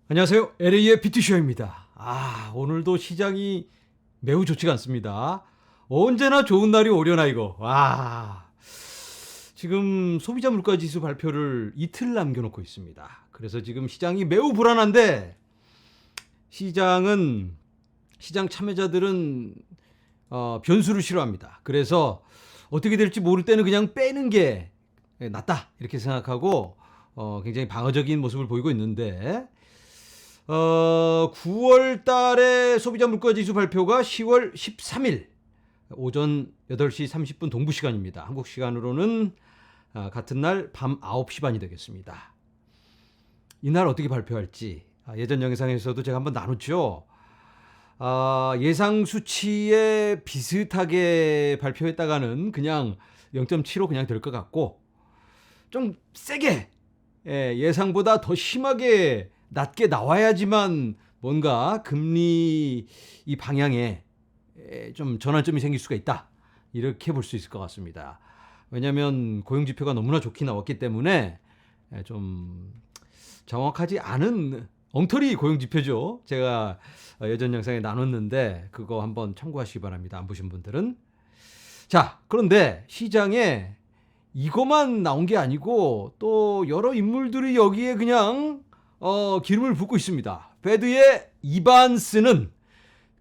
안녕하세요. LA의 비트쇼입니다. 오늘도 시장이 매우 좋지가 않습니다. 언제나 좋은 날이 오려나 이거. 지금 소비자 물가 지수 발표를 이틀 남겨놓고 있습니다. 그래서 지금 시장이 매우 불안한데 시장 참여자들은 변수를 싫어합니다. 그래서 어떻게 될지 모를 때는 그냥 빼는 게 낫다 이렇게 생각하고 굉장히 방어적인 모습을 보이고 있는데 9월 달에 소비자 물가 지수 발표가 10월 13일 오전 8시 30분 동부 시간입니다. 한국 시간으로는 같은 날 밤 9시 반이 되겠습니다. 이날 어떻게 발표할지 예전 영상에서도 제가 한번 나눴죠. 예상 수치에 비슷하게 발표했다가는 그냥 0.75 그냥 될 것 같고 좀 세게 예상보다 더 심하게 낮게 나와야지만 뭔가 금리 이 방향에 좀 전환점이 생길 수가 있다. 이렇게 볼 수 있을 것 같습니다. 왜냐하면 고용지표가 너무나 좋게 나왔기 때문에 좀 정확하지 않은 엉터리 고용지표죠. 제가 예전 영상에 나눴는데 그거 한번 참고하시기 바랍니다. 안 보신 분들은. 자, 그런데 시장에 이것만 나온 게 아니고 또 여러 인물들이 여기에 그냥 기름을 붓고 있습니다. 페드의 이반스는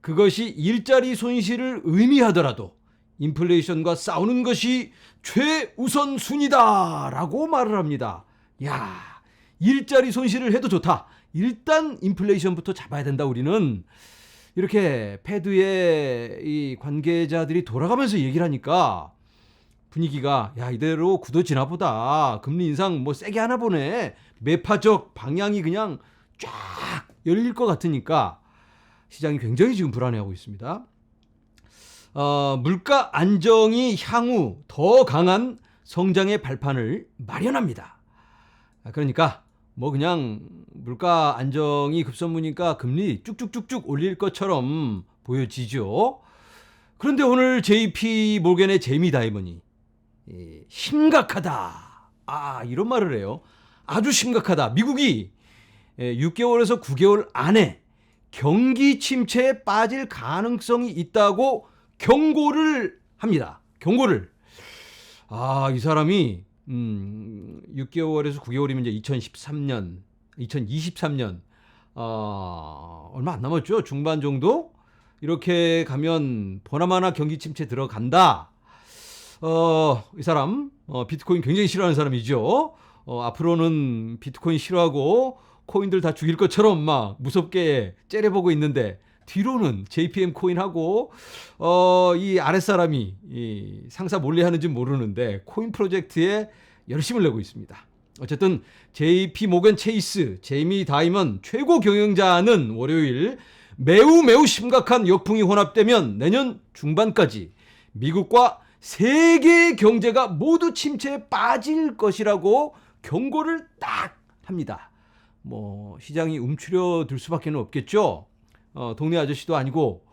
그것이 일자리 손실을 의미하더라도 인플레이션과 싸우는 것이 최우선 순위다라고 말을 합니다. 야, 일자리 손실을 해도 좋다. 일단 인플레이션부터 잡아야 된다 우리는. 이렇게 페드의 이 관계자들이 돌아가면서 얘기를 하니까 분위기가 이대로 굳어지나 보다. 금리 인상 뭐 세게 하나 보네. 매파적 방향이 그냥 쫙 열릴 것 같으니까 시장이 굉장히 지금 불안해하고 있습니다. 물가 안정이 향후 더 강한 성장의 발판을 마련합니다. 그러니까 뭐 그냥 물가 안정이 급선무니까 금리 쭉쭉쭉쭉 올릴 것처럼 보여지죠. 그런데 오늘 JP 모건의 제이미 다이먼이 심각하다. 이런 말을 해요. 아주 심각하다. 미국이 6개월에서 9개월 안에 경기 침체에 빠질 가능성이 있다고 경고를 합니다. 경고를. 이 사람이 6개월에서 9개월이면 이제 2023년 얼마 안 남았죠. 중반 정도 이렇게 가면 보나마나 경기 침체 들어간다. 이 사람 비트코인 굉장히 싫어하는 사람이죠. 앞으로는 비트코인 싫어하고 코인들 다 죽일 것처럼 막 무섭게 째려보고 있는데 뒤로는 JPM 코인하고 이 아랫사람이 이 상사 몰래 하는지 모르는데 코인 프로젝트에 열심을 내고 있습니다. 어쨌든 JP 모건 체이스 제이미 다이먼 최고 경영자는 월요일 매우 심각한 역풍이 혼합되면 내년 중반까지 미국과 세계 경제가 모두 침체에 빠질 것이라고 경고를 딱 합니다. 뭐 시장이 움츠려들 수밖에 없겠죠. 동네 아저씨도 아니고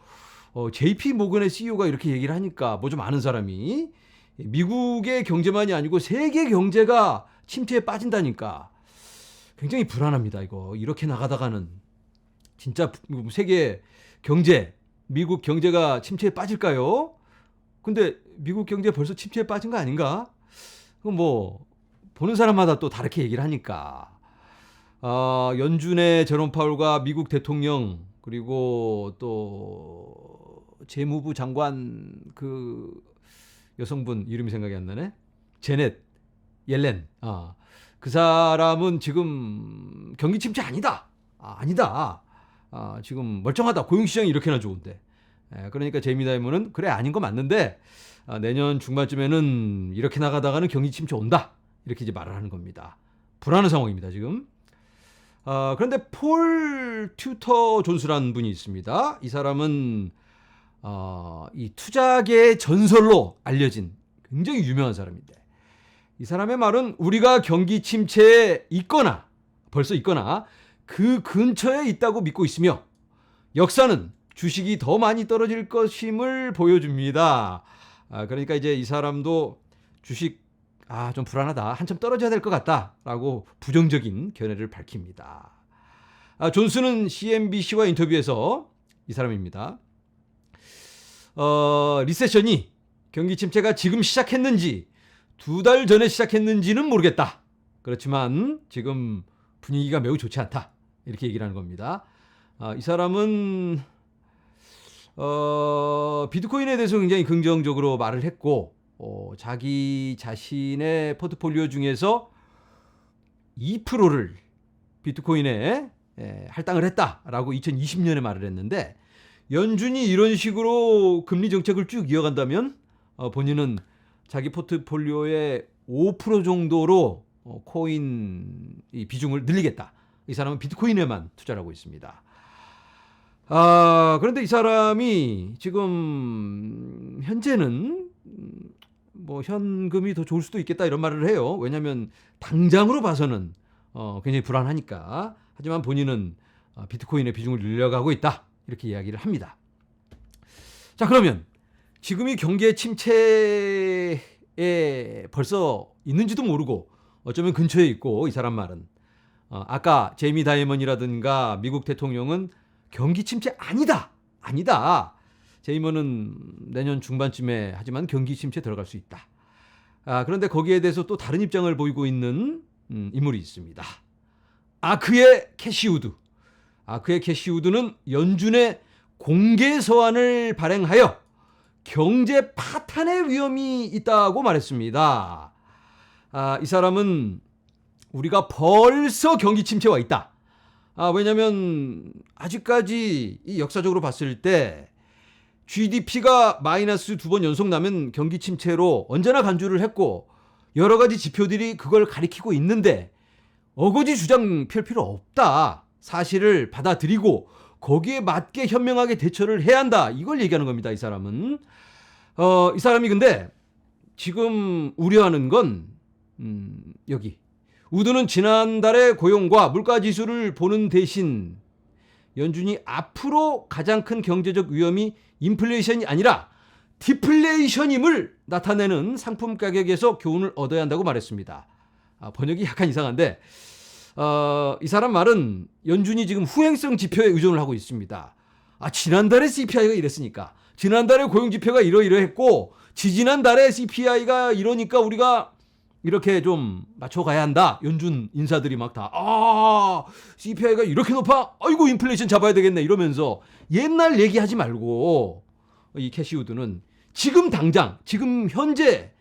JP 모건의 CEO가 이렇게 얘기를 하니까 뭐 좀 아는 사람이 미국의 경제만이 아니고 세계 경제가 침체에 빠진다니까 굉장히 불안합니다. 이거 이렇게 나가다가는 진짜 세계 경제 미국 경제가 침체에 빠질까요? 근데 미국 경제 벌써 침체에 빠진 거 아닌가? 그럼 뭐 보는 사람마다 또 다르게 얘기를 하니까 연준의 제롬 파월과 미국 대통령 그리고 또 재무부 장관 그 여성분 이름이 생각이 안 나네. 제넷 옐렌. 그 사람은 지금 경기 침체 아니다. 아니다. 지금 멀쩡하다. 고용시장이 이렇게나 좋은데. 그러니까 제이미 다이먼은 그래 아닌 거 맞는데 내년 중반쯤에는 이렇게 나가다가는 경기 침체 온다. 이렇게 이제 말을 하는 겁니다. 불안한 상황입니다 지금. 그런데 폴 튜터 존스라는 분이 있습니다. 이 사람은 이 투자계의 전설로 알려진 굉장히 유명한 사람인데 이 사람의 말은 우리가 경기 침체에 있거나 벌써 있거나 그 근처에 있다고 믿고 있으며 역사는 주식이 더 많이 떨어질 것임을 보여줍니다. 그러니까 이제 이 사람도 주식 좀 불안하다. 한참 떨어져야 될 것 같다라고 부정적인 견해를 밝힙니다. 존슨은 CNBC와 인터뷰에서 이 사람입니다. 리세션이 경기 침체가 지금 시작했는지 2달 전에 시작했는지는 모르겠다. 그렇지만 지금 분위기가 매우 좋지 않다. 이렇게 얘기를 하는 겁니다. 이 사람은 비트코인에 대해서 굉장히 긍정적으로 말을 했고 자기 자신의 포트폴리오 중에서 2%를 비트코인에 할당을 했다라고 2020년에 말을 했는데 연준이 이런 식으로 금리 정책을 쭉 이어간다면 본인은 자기 포트폴리오의 5% 정도로 코인 이 비중을 늘리겠다. 이 사람은 비트코인에만 투자를 하고 있습니다. 그런데 이 사람이 지금 현재는 뭐 현금이 더 좋을 수도 있겠다 이런 말을 해요. 왜냐하면 당장으로 봐서는 굉장히 불안하니까. 하지만 본인은 비트코인의 비중을 늘려가고 있다. 이렇게 이야기를 합니다. 자, 그러면 지금이 경기의 침체에 벌써 있는지도 모르고 어쩌면 근처에 있고 이 사람 말은 아까 제이미 다이먼이라든가 미국 대통령은 경기 침체 아니다. 제이먼은 내년 중반쯤에 하지만 경기 침체 들어갈 수 있다. 그런데 거기에 대해서 또 다른 입장을 보이고 있는 인물이 있습니다. 그의 캐시우드는 연준의 공개 서한을 발행하여 경제 파탄의 위험이 있다고 말했습니다. 이 사람은 우리가 벌써 경기 침체에 와 있다. 왜냐하면 아직까지 이 역사적으로 봤을 때 GDP가 마이너스 2번 연속 나면 경기 침체로 언제나 간주를 했고 여러 가지 지표들이 그걸 가리키고 있는데 어거지 주장 펼 필요 없다. 사실을 받아들이고 거기에 맞게 현명하게 대처를 해야 한다. 이걸 얘기하는 겁니다. 이 사람은. 이 사람이 근데 지금 우려하는 건 여기. 우드는 지난달의 고용과 물가지수를 보는 대신 연준이 앞으로 가장 큰 경제적 위험이 인플레이션이 아니라 디플레이션임을 나타내는 상품 가격에서 교훈을 얻어야 한다고 말했습니다. 번역이 약간 이상한데 이 사람 말은 연준이 지금 후행성 지표에 의존을 하고 있습니다. 지난달에 CPI가 이랬으니까 지난달에 고용지표가 이러이러했고 지지난달에 CPI가 이러니까 우리가 이렇게 좀 맞춰가야 한다. 연준 인사들이 막 다 CPI가 이렇게 높아? 아이고 인플레이션 잡아야 되겠네 이러면서 옛날 얘기하지 말고 이 캐시우드는 지금 당장 지금 현재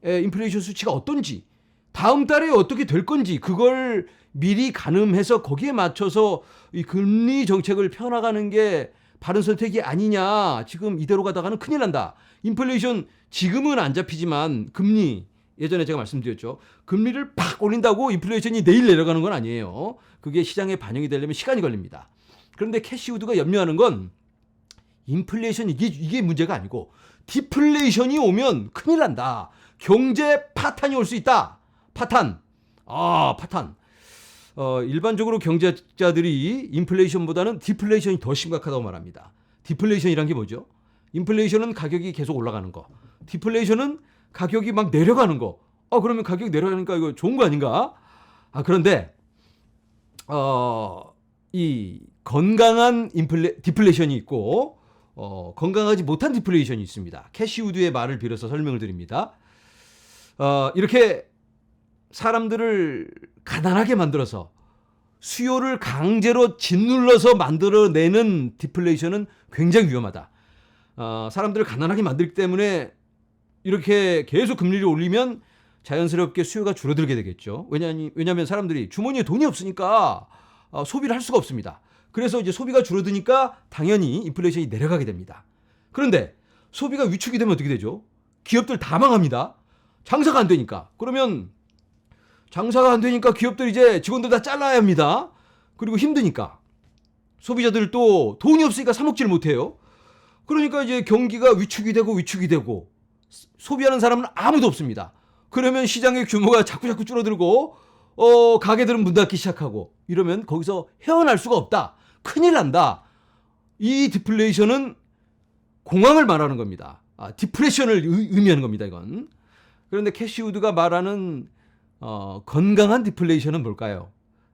인플레이션 수치가 어떤지 다음 달에 어떻게 될 건지 그걸 미리 가늠해서 거기에 맞춰서 이 금리 정책을 펴나가는 게 바른 선택이 아니냐. 지금 이대로 가다가는 큰일 난다. 인플레이션 지금은 안 잡히지만 금리 예전에 제가 말씀드렸죠. 금리를 팍 올린다고 인플레이션이 내일 내려가는 건 아니에요. 그게 시장에 반영이 되려면 시간이 걸립니다. 그런데 캐시우드가 염려하는 건 인플레이션 이게 문제가 아니고 디플레이션이 오면 큰일 난다. 경제 파탄이 올 수 있다. 파탄. 일반적으로 경제자들이 인플레이션보다는 디플레이션이 더 심각하다고 말합니다. 디플레이션이란 게 뭐죠? 인플레이션은 가격이 계속 올라가는 거. 디플레이션은 가격이 막 내려가는 거. 그러면 가격이 내려가니까 이거 좋은 거 아닌가? 그런데 이 건강한 디플레이션이 있고 건강하지 못한 디플레이션이 있습니다. 캐시우드의 말을 빌어서 설명을 드립니다. 이렇게 사람들을 가난하게 만들어서 수요를 강제로 짓눌러서 만들어내는 디플레이션은 굉장히 위험하다. 사람들을 가난하게 만들기 때문에 이렇게 계속 금리를 올리면 자연스럽게 수요가 줄어들게 되겠죠. 왜냐하면 사람들이 주머니에 돈이 없으니까 소비를 할 수가 없습니다. 그래서 이제 소비가 줄어드니까 당연히 인플레이션이 내려가게 됩니다. 그런데 소비가 위축이 되면 어떻게 되죠? 기업들 다 망합니다. 장사가 안 되니까. 그러면 장사가 안 되니까 기업들 이제 직원들 다 잘라야 합니다. 그리고 힘드니까. 소비자들도 돈이 없으니까 사 먹지를 못해요. 그러니까 이제 경기가 위축이 되고 소비하는 사람은 아무도 없습니다. 그러면 시장의 규모가 자꾸 줄어들고 가게들은 문 닫기 시작하고 이러면 거기서 헤어날 수가 없다. 큰일 난다. 이 디플레이션은 공황을 말하는 겁니다. 디프레션을 의미하는 겁니다. 이건. 그런데 캐시우드가 말하는 건강한 디플레이션은 뭘까요?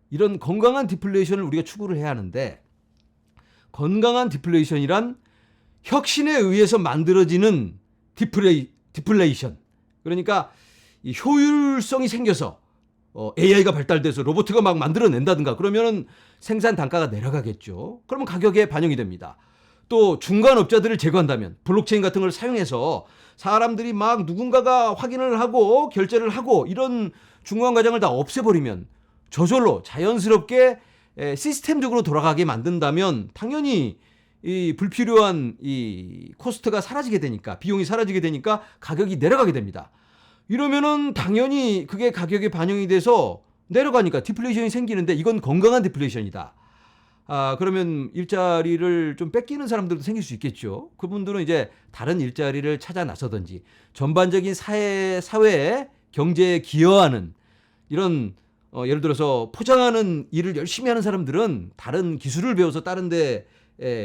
이런 건강한 디플레이션을 우리가 추구를 해야 하는데, 건강한 디플레이션이란 혁신에 의해서 만들어지는 디플레이션. 그러니까 이 효율성이 생겨서 AI가 발달돼서 로봇가 막 만들어낸다든가 그러면은 생산 단가가 내려가겠죠. 그러면 가격에 반영이 됩니다. 또 중간 업자들을 제거한다면, 블록체인 같은 걸 사용해서 사람들이 막 누군가가 확인을 하고 결제를 하고 이런 중간 과정을 다 없애버리면, 저절로 자연스럽게 시스템적으로 돌아가게 만든다면 당연히 이 불필요한 이 코스트가 사라지게 되니까, 비용이 사라지게 되니까 가격이 내려가게 됩니다. 이러면은 당연히 그게 가격에 반영이 돼서 내려가니까 디플레이션이 생기는데, 이건 건강한 디플레이션이다. 그러면 일자리를 좀 뺏기는 사람들도 생길 수 있겠죠. 그분들은 이제 다른 일자리를 찾아 나서든지, 전반적인 사회에 경제에 기여하는 이런 예를 들어서 포장하는 일을 열심히 하는 사람들은 다른 기술을 배워서 다른 데에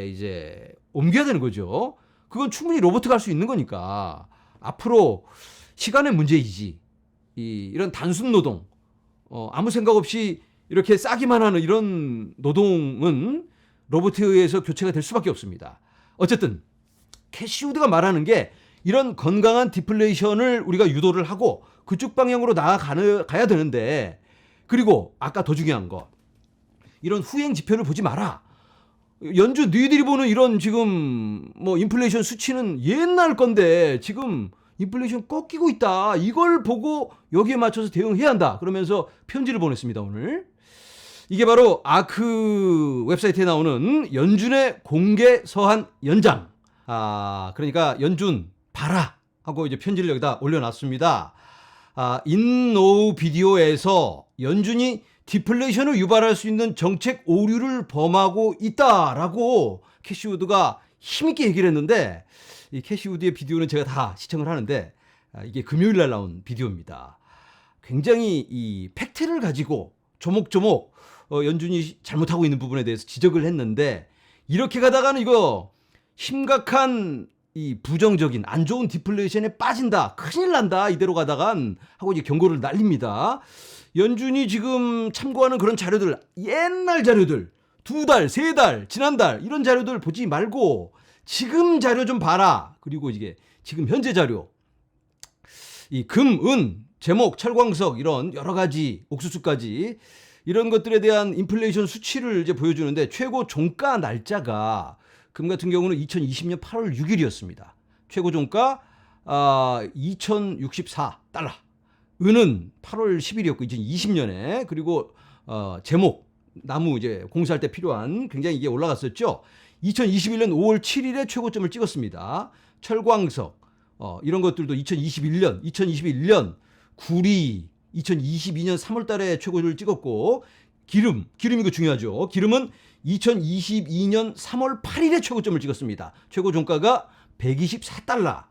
이제 옮겨야 되는 거죠. 그건 충분히 로봇가 할 수 있는 거니까. 앞으로 시간의 문제이지, 이런 단순 노동, 아무 생각 없이 이렇게 싸기만 하는 이런 노동은 로봇에 의해서 교체가 될 수밖에 없습니다. 어쨌든 캐시우드가 말하는 게 이런 건강한 디플레이션을 우리가 유도를 하고 그쪽 방향으로 나아가야 되는데, 그리고 아까 더 중요한 거, 이런 후행 지표를 보지 마라. 연주 너희들이 보는 이런 지금 뭐 인플레이션 수치는 옛날 건데 지금 인플레이션 꺾이고 있다. 이걸 보고 여기에 맞춰서 대응해야 한다. 그러면서 편지를 보냈습니다, 오늘. 이게 바로 아크 웹사이트에 나오는 연준의 공개 서한 연장. 그러니까 연준 봐라 하고 이제 편지를 여기다 올려놨습니다. 인노우 비디오에서 연준이 디플레이션을 유발할 수 있는 정책 오류를 범하고 있다라고 캐시우드가 힘있게 얘기를 했는데, 이 캐시우드의 비디오는 제가 다 시청을 하는데, 이게 금요일 날 나온 비디오입니다. 굉장히 이 팩트를 가지고 조목조목 연준이 잘못하고 있는 부분에 대해서 지적을 했는데, 이렇게 가다가는 이거 심각한 이 부정적인 안 좋은 디플레이션에 빠진다, 큰일 난다, 이대로 가다간 하고 이제 경고를 날립니다. 연준이 지금 참고하는 그런 자료들, 옛날 자료들, 2달, 3달, 지난달 이런 자료들 보지 말고 지금 자료 좀 봐라. 그리고 이게 지금 현재 자료, 이 금, 은, 제목, 철광석 이런 여러 가지, 옥수수까지 이런 것들에 대한 인플레이션 수치를 이제 보여주는데, 최고 종가 날짜가 금 같은 경우는 2020년 8월 6일이었습니다. 최고 종가 2064달러. 은은 8월 10일이었고 2020년에, 그리고 제목, 나무 이제 공사할 때 필요한, 굉장히 이게 올라갔었죠. 2021년 5월 7일에 최고점을 찍었습니다. 철광석 이런 것들도 2021년 구리 2022년 3월 달에 최고를 찍었고, 기름 이거 중요하죠. 기름은 2022년 3월 8일에 최고점을 찍었습니다. 최고 종가가 124달러.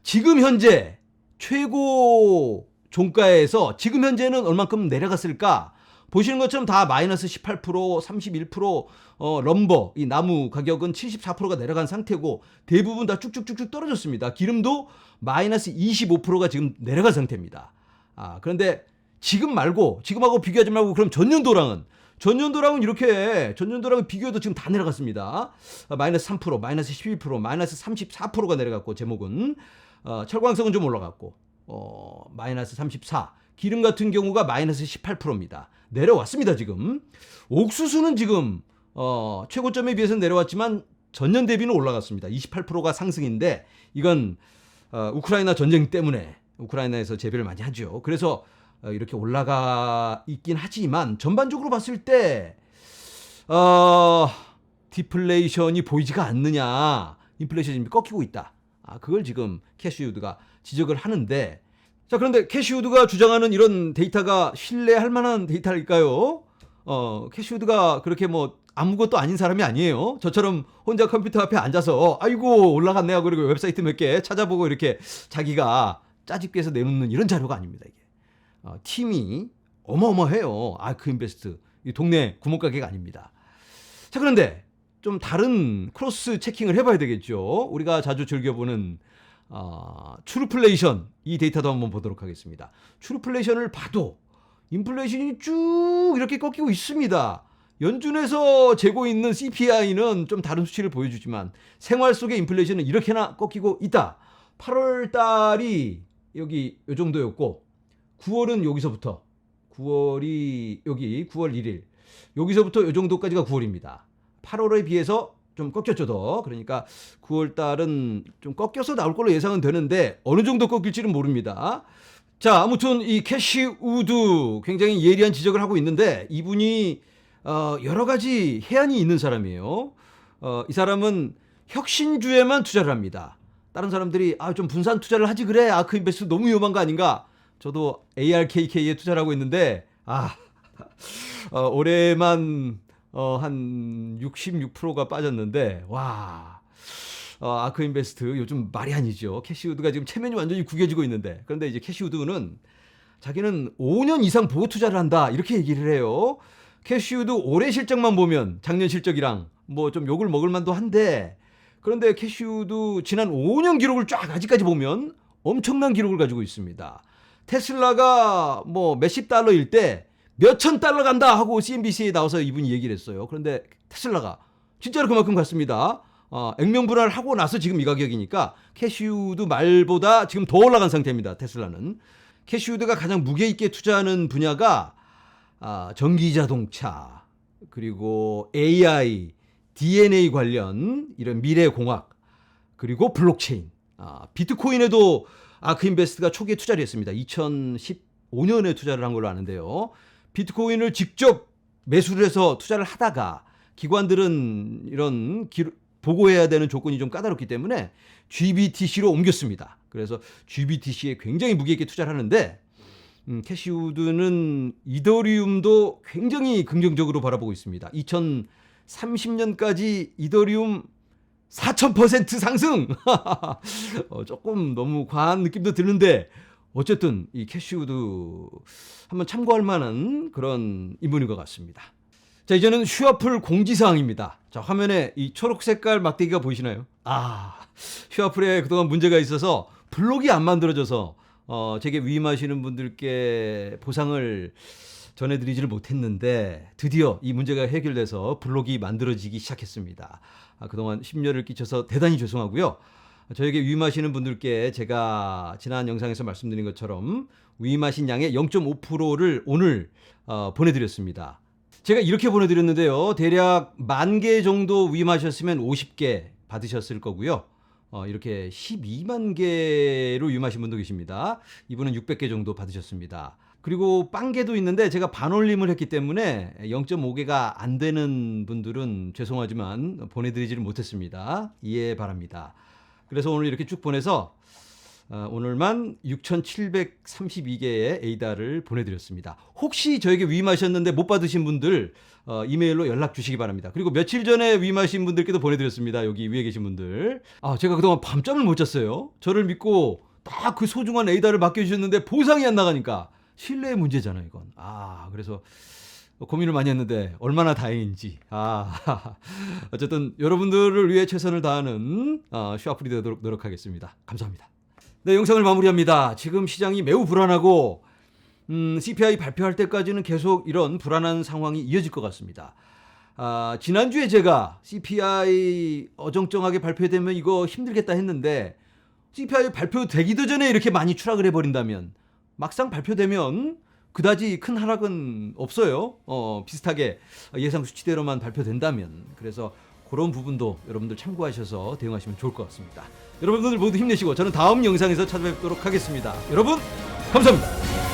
지금 현재 최고 종가에서 지금 현재는 얼만큼 내려갔을까? 보시는 것처럼 다 마이너스 18%, 31%, 럼버, 이 나무 가격은 74%가 내려간 상태고, 대부분 다 쭉쭉쭉쭉 떨어졌습니다. 기름도 마이너스 25%가 지금 내려간 상태입니다. 그런데 지금 말고, 지금하고 비교하지 말고, 그럼 전년도랑은 이렇게, 전년도랑은 비교해도 지금 다 내려갔습니다. 마이너스 3%, 마이너스 12%, 마이너스 34%가 내려갔고, 제목은. 철광석은 좀 올라갔고, 마이너스 34. 기름 같은 경우가 마이너스 18%입니다. 내려왔습니다, 지금. 옥수수는 지금, 최고점에 비해서는 내려왔지만 전년 대비는 올라갔습니다. 28%가 상승인데, 이건, 우크라이나 전쟁 때문에, 우크라이나에서 재배를 많이 하죠. 그래서 이렇게 올라가 있긴 하지만, 전반적으로 봤을 때, 디플레이션이 보이지가 않느냐. 인플레이션이 꺾이고 있다. 그걸 지금 캐시우드가 지적을 하는데, 자, 그런데 캐시우드가 주장하는 이런 데이터가 신뢰할 만한 데이터일까요? 캐시우드가 그렇게 뭐 아무것도 아닌 사람이 아니에요. 저처럼 혼자 컴퓨터 앞에 앉아서 아이고 올라갔네 하고 그리고 웹사이트 몇 개 찾아보고 이렇게 자기가 짜집기해서 내놓는 이런 자료가 아닙니다. 이게 팀이 어마어마해요. 아크인베스트, 이 동네 구멍가게가 아닙니다. 자, 그런데 좀 다른 크로스 체킹을 해봐야 되겠죠. 우리가 자주 즐겨보는 트루플레이션, 이 데이터도 한번 보도록 하겠습니다. 트루플레이션을 봐도 인플레이션이 쭉 이렇게 꺾이고 있습니다. 연준에서 재고 있는 CPI는 좀 다른 수치를 보여주지만 생활 속의 인플레이션은 이렇게나 꺾이고 있다. 8월 달이 여기 요 정도였고 9월은 여기서부터 9월이 여기 9월 1일 여기서부터 요 정도까지가 9월입니다. 8월에 비해서 좀 꺾였죠 더. 그러니까 9월 달은 좀 꺾여서 나올 걸로 예상은 되는데 어느 정도 꺾일지는 모릅니다. 자, 아무튼 이 캐시 우드 굉장히 예리한 지적을 하고 있는데 이분이 여러 가지 해안이 있는 사람이에요. 이 사람은 혁신주에만 투자를 합니다. 다른 사람들이 좀 분산 투자를 하지 그래. 아크 인베스트 너무 위험한 거 아닌가? 저도 ARKK에 투자를 하고 있는데 올해만 한 66%가 빠졌는데 와. 아크 인베스트 요즘 말이 아니죠. 캐시우드가 지금 체면이 완전히 구겨지고 있는데 그런데 이제 캐시우드는 자기는 5년 이상 보고 투자를 한다 이렇게 얘기를 해요. 캐시우드 올해 실적만 보면 작년 실적이랑 뭐 좀 욕을 먹을 만도 한데 그런데 캐시우드 지난 5년 기록을 쫙 아직까지 보면 엄청난 기록을 가지고 있습니다. 테슬라가 뭐 몇십 달러일 때 몇천 달러 간다 하고 CNBC에 나와서 이분이 얘기를 했어요. 그런데 테슬라가 진짜로 그만큼 갔습니다. 액면분할을 하고 나서 지금 이 가격이니까 캐시우드 말보다 지금 더 올라간 상태입니다. 테슬라는. 캐시우드가 가장 무게 있게 투자하는 분야가 전기자동차 그리고 AI, DNA 관련 이런 미래공학 그리고 블록체인 비트코인에도 아크인베스트가 초기에 투자를 했습니다. 2015년에 투자를 한 걸로 아는데요. 비트코인을 직접 매수를 해서 투자를 하다가 기관들은 이런 보고해야 되는 조건이 좀 까다롭기 때문에 GBTC로 옮겼습니다. 그래서 GBTC에 굉장히 무게 있게 투자를 하는데 캐시우드는 이더리움도 굉장히 긍정적으로 바라보고 있습니다. 2030년까지 이더리움 4000% 상승! 조금 너무 과한 느낌도 드는데 어쨌든 이 캐시우드 한번 참고할 만한 그런 인물인 것 같습니다. 자, 이제는 슈아플 공지사항입니다. 자, 화면에 이 초록 색깔 막대기가 보이시나요? 슈아플에 그동안 문제가 있어서 블록이 안 만들어져서 제게 위임하시는 분들께 보상을 전해드리지를 못했는데 드디어 이 문제가 해결돼서 블록이 만들어지기 시작했습니다. 그동안 심려를 끼쳐서 대단히 죄송하고요. 저에게 위임하시는 분들께 제가 지난 영상에서 말씀드린 것처럼 위임하신 양의 0.5%를 오늘 보내드렸습니다. 제가 이렇게 보내드렸는데요. 대략 10,000개 정도 위임하셨으면 50개 받으셨을 거고요. 이렇게 12만 개로 위임하신 분도 계십니다. 이분은 600개 정도 받으셨습니다. 그리고 빵개도 있는데 제가 반올림을 했기 때문에 0.5개가 안 되는 분들은 죄송하지만 보내드리지를 못했습니다. 이해 바랍니다. 그래서 오늘 이렇게 쭉 보내서 오늘만 6,732개의 에이다를 보내드렸습니다. 혹시 저에게 위임하셨는데 못 받으신 분들 이메일로 연락 주시기 바랍니다. 그리고 며칠 전에 위임하신 분들께도 보내드렸습니다. 여기 위에 계신 분들. 제가 그동안 밤잠을 못 잤어요. 저를 믿고 딱 그 소중한 에이다를 맡겨주셨는데 보상이 안 나가니까 신뢰의 문제잖아요, 이건. 그래서 고민을 많이 했는데 얼마나 다행인지. 어쨌든 여러분들을 위해 최선을 다하는 슈아플이 되도록 노력하겠습니다. 감사합니다. 네, 영상을 마무리합니다. 지금 시장이 매우 불안하고 CPI 발표할 때까지는 계속 이런 불안한 상황이 이어질 것 같습니다. 지난주에 제가 CPI 어정쩡하게 발표되면 이거 힘들겠다 했는데 CPI 발표되기도 전에 이렇게 많이 추락을 해버린다면 막상 발표되면 그다지 큰 하락은 없어요. 비슷하게 예상 수치대로만 발표된다면. 그래서 그런 부분도 여러분들 참고하셔서 대응하시면 좋을 것 같습니다. 여러분들 모두 힘내시고 저는 다음 영상에서 찾아뵙도록 하겠습니다. 여러분 감사합니다.